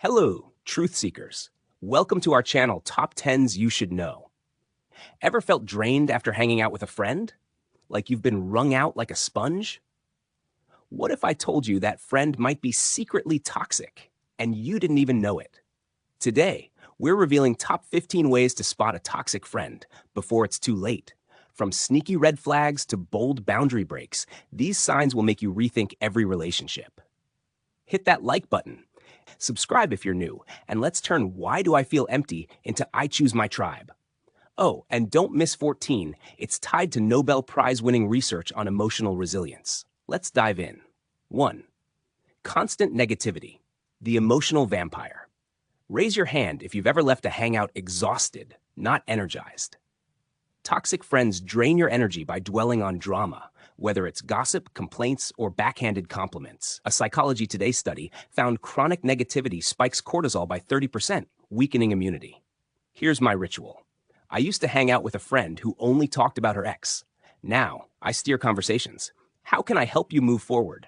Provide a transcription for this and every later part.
Hello, truth seekers. Welcome to our channel, Top 10s You Should Know. Ever felt drained after hanging out with a friend? Like you've been wrung out like a sponge? What if I told you that friend might be secretly toxic and you didn't even know it? Today, we're revealing top 15 ways to spot a toxic friend before it's too late. From sneaky red flags to bold boundary breaks, these signs will make you rethink every relationship. Hit that like button. Subscribe if you're new, and let's turn "Why do I feel empty" into "I choose my tribe." Oh, and don't miss 14. It's tied to Nobel Prize-winning research on emotional resilience. Let's dive in. 1. Constant negativity. The emotional vampire. Raise your hand if you've ever left a hangout exhausted, not energized. Toxic friends drain your energy by dwelling on drama, whether it's gossip, complaints, or backhanded compliments. A Psychology Today study found chronic negativity spikes cortisol by 30%, weakening immunity. Here's my ritual. I used to hang out with a friend who only talked about her ex. Now, I steer conversations. How can I help you move forward?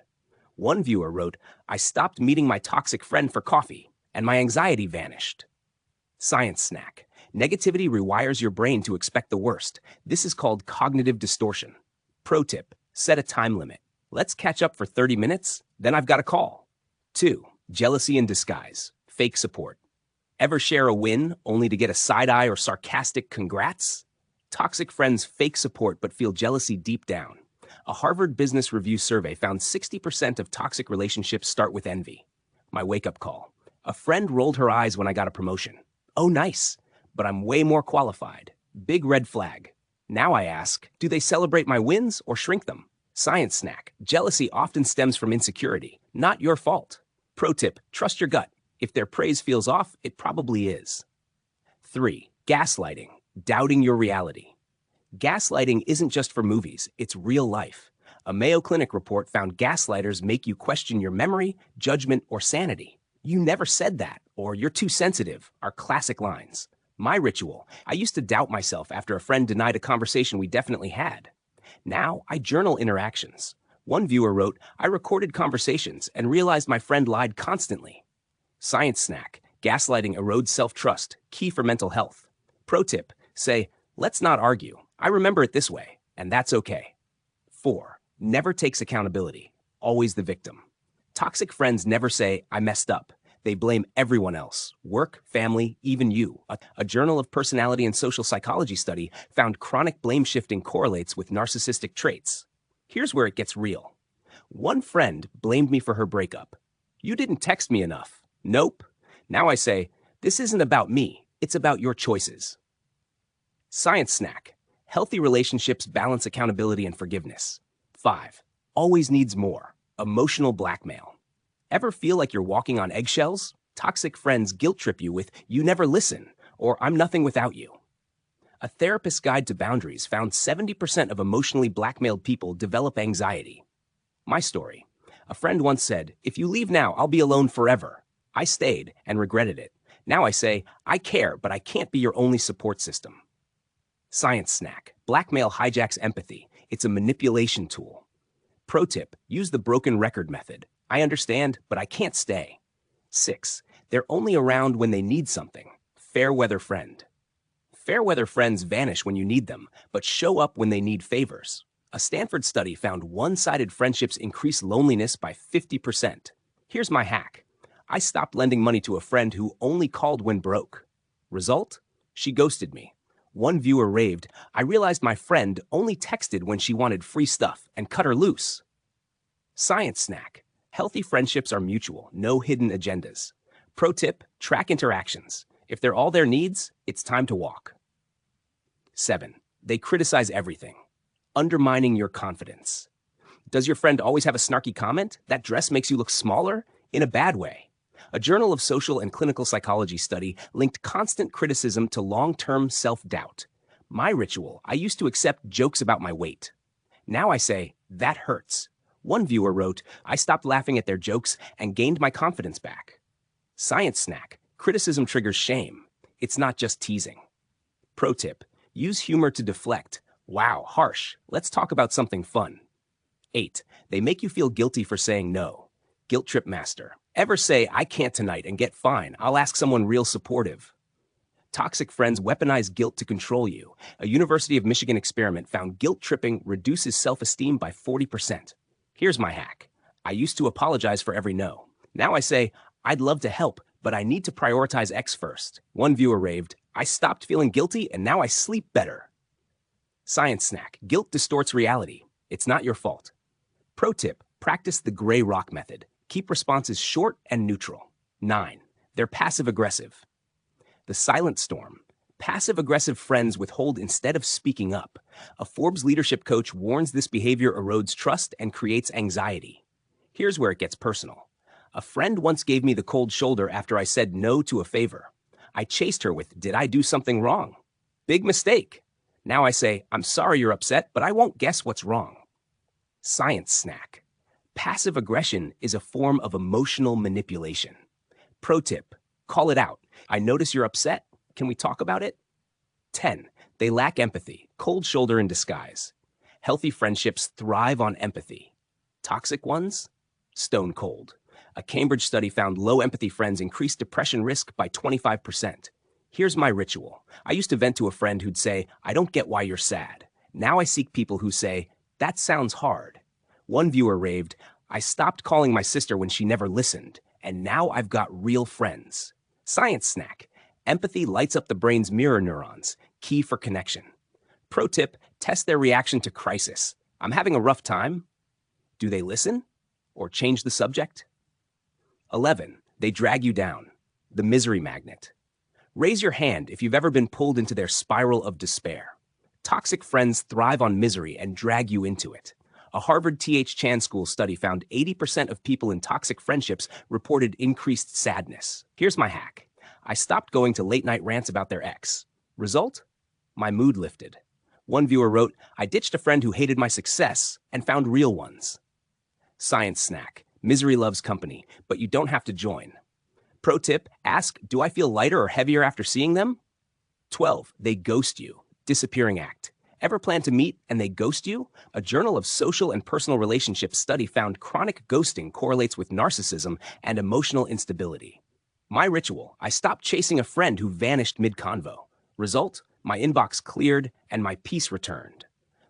One viewer wrote, "I stopped meeting my toxic friend for coffee, and my anxiety vanished." Science snack. Negativity rewires your brain to expect the worst. This is called cognitive distortion. Pro tip, set a time limit. Let's catch up for 30 minutes, then I've got a call. 2. Jealousy in disguise. Fake support. Ever share a win only to get a side eye or sarcastic congrats? Toxic friends fake support but feel jealousy deep down. A Harvard Business Review survey found 60% of toxic relationships start with envy. My wake-up call. A friend rolled her eyes when I got a promotion. Oh, nice, but I'm way more qualified. Big red flag. Now I ask, do they celebrate my wins or shrink them? Science snack. Jealousy often stems from insecurity, not your fault. Pro tip, trust your gut. If their praise feels off, it probably is. 3. Gaslighting. Doubting your reality. Gaslighting isn't just for movies, it's real life. A Mayo Clinic report found gaslighters make you question your memory, judgment, or sanity. "You never said that," or "You're too sensitive," are classic lines. My ritual. I used to doubt myself after a friend denied a conversation we definitely had. Now, I journal interactions. One viewer wrote, "I recorded conversations and realized my friend lied constantly." Science snack. Gaslighting erodes self-trust, key for mental health. Pro tip, say, "Let's not argue. I remember it this way," and that's okay. 4. Never takes accountability. Always the victim. Toxic friends never say, "I messed up." They blame everyone else, work, family, even you. A Journal of Personality and Social Psychology study found chronic blame shifting correlates with narcissistic traits. Here's where it gets real. One friend blamed me for her breakup. "You didn't text me enough." Nope. Now I say, "This isn't about me, it's about your choices." Science snack. Healthy relationships balance accountability and forgiveness. 5. Always needs more. Emotional blackmail. Ever feel like you're walking on eggshells? Toxic friends guilt trip you with "you never listen" or "I'm nothing without you." A Therapist's Guide to Boundaries found 70% of emotionally blackmailed people develop anxiety. My story. A friend once said, "If you leave now, I'll be alone forever." I stayed and regretted it. Now I say, "I care, but I can't be your only support system." Science snack. Blackmail hijacks empathy. It's a manipulation tool. Pro tip, use the broken record method. I understand, but I can't stay. 6. They're only around when they need something. Fairweather friend. Fairweather friends vanish when you need them, but show up when they need favors. A Stanford study found one-sided friendships increase loneliness by 50%. Here's my hack. I stopped lending money to a friend who only called when broke. Result? She ghosted me. One viewer raved, "I realized my friend only texted when she wanted free stuff and cut her loose." Science snack. Healthy friendships are mutual, no hidden agendas. Pro tip, track interactions. If they're all their needs, it's time to walk. 7. They criticize everything. Undermining your confidence. Does your friend always have a snarky comment? "That dress makes you look smaller?" In a bad way. A Journal of Social and Clinical Psychology study linked constant criticism to long-term self-doubt. My ritual, I used to accept jokes about my weight. Now I say, "That hurts." One viewer wrote, "I stopped laughing at their jokes and gained my confidence back." Science snack. Criticism triggers shame. It's not just teasing. Pro tip. Use humor to deflect. "Wow, harsh. Let's talk about something fun." 8. They make you feel guilty for saying no. Guilt trip master. Ever say, I can't tonight and get fine, I'll ask someone real supportive. Toxic friends weaponize guilt to control you. A University of Michigan experiment found guilt tripping reduces self-esteem by 40%. Here's my hack. I used to apologize for every no. Now I say, I'd love to help, but I need to prioritize X first. One viewer raved, I stopped feeling guilty and now I sleep better. Science snack. Guilt distorts reality. It's not your fault. Pro tip, practice the gray rock method. Keep responses short and neutral. 9. They're passive-aggressive. The silent storm. Passive-aggressive friends withhold instead of speaking up. A Forbes leadership coach warns this behavior erodes trust and creates anxiety. Here's where it gets personal. A friend once gave me the cold shoulder after I said no to a favor. I chased her with, did I do something wrong? Big mistake. Now I say, I'm sorry you're upset, but I won't guess what's wrong. Science snack. Passive aggression is a form of emotional manipulation. Pro tip, call it out. I notice you're upset. Can we talk about it? 10. They lack empathy. Cold shoulder in disguise. Healthy friendships thrive on empathy. Toxic ones? Stone cold. A Cambridge study found low empathy friends increased depression risk by 25%. Here's my ritual. I used to vent to a friend who'd say, I don't get why you're sad. Now I seek people who say, that sounds hard. One viewer raved, I stopped calling my sister when she never listened, and now I've got real friends. Science snack. Empathy lights up the brain's mirror neurons, key for connection. Pro tip, test their reaction to crisis. I'm having a rough time. Do they listen? Or change the subject? 11. They drag you down. The misery magnet. Raise your hand if you've ever been pulled into their spiral of despair. Toxic friends thrive on misery and drag you into it. A Harvard T.H. Chan School study found 80% of people in toxic friendships reported increased sadness. Here's my hack. I stopped going to late-night rants about their ex. Result? My mood lifted. One viewer wrote, I ditched a friend who hated my success and found real ones. Science snack. Misery loves company, but you don't have to join. Pro tip, ask, do I feel lighter or heavier after seeing them? 12. They ghost you. Disappearing act. Ever plan to meet and they ghost you? A Journal of Social and Personal Relationships study found chronic ghosting correlates with narcissism and emotional instability. My ritual, I stopped chasing a friend who vanished mid-convo. Result, my inbox cleared and my peace returned.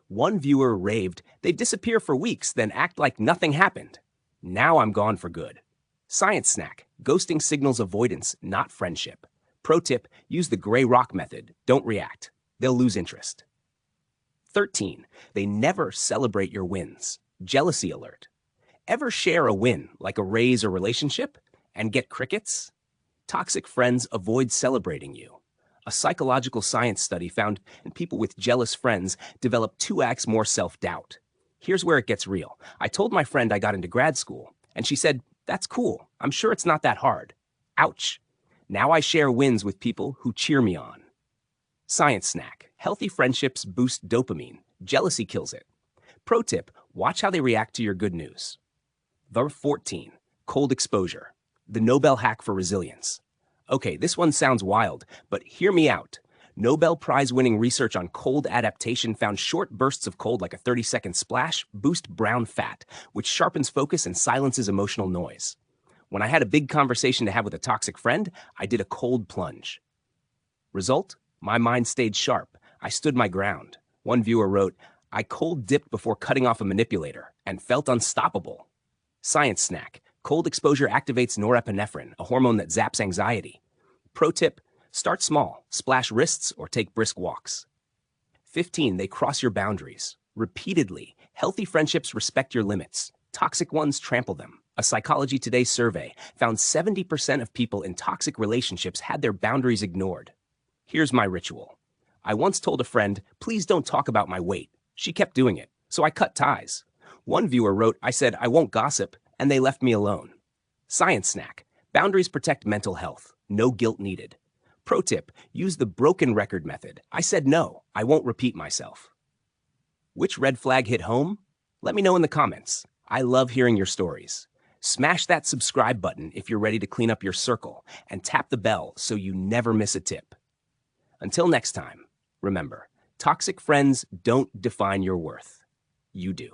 One viewer raved, they disappear for weeks, then act like nothing happened. Now I'm gone for good. Science snack, ghosting signals avoidance, not friendship. Pro tip, use the gray rock method. Don't react. They'll lose interest. 13. They never celebrate your wins. Jealousy alert. Ever share a win, like a raise or relationship, and get crickets? Toxic friends avoid celebrating you. A psychological science study found people with jealous friends develop 2x more self-doubt. Here's where it gets real. I told my friend I got into grad school, and she said, that's cool. I'm sure it's not that hard. Ouch. Now I share wins with people who cheer me on. Science snack. Healthy friendships boost dopamine. Jealousy kills it. Pro tip, watch how they react to your good news. Verse 14. Cold exposure. The Nobel hack for resilience. Okay, this one sounds wild, but hear me out. Nobel Prize-winning research on cold adaptation found short bursts of cold like a 30-second splash boost brown fat, which sharpens focus and silences emotional noise. When I had a big conversation to have with a toxic friend, I did a cold plunge. Result? My mind stayed sharp. I stood my ground. One viewer wrote, I cold dipped before cutting off a manipulator and felt unstoppable. Science snack. Cold exposure activates norepinephrine, a hormone that zaps anxiety. Pro tip, start small, splash wrists or take brisk walks. 15. They cross your boundaries. Repeatedly, healthy friendships respect your limits. Toxic ones trample them. A Psychology Today survey found 70% of people in toxic relationships had their boundaries ignored. Here's my ritual. I once told a friend, please don't talk about my weight. She kept doing it, so I cut ties. One viewer wrote, I said, I won't gossip, and they left me alone. Science snack. Boundaries protect mental health. No guilt needed. Pro tip, use the broken record method. I said no, I won't repeat myself. Which red flag hit home? Let me know in the comments. I love hearing your stories. Smash that subscribe button if you're ready to clean up your circle, and tap the bell so you never miss a tip. Until next time, remember, toxic friends don't define your worth. You do.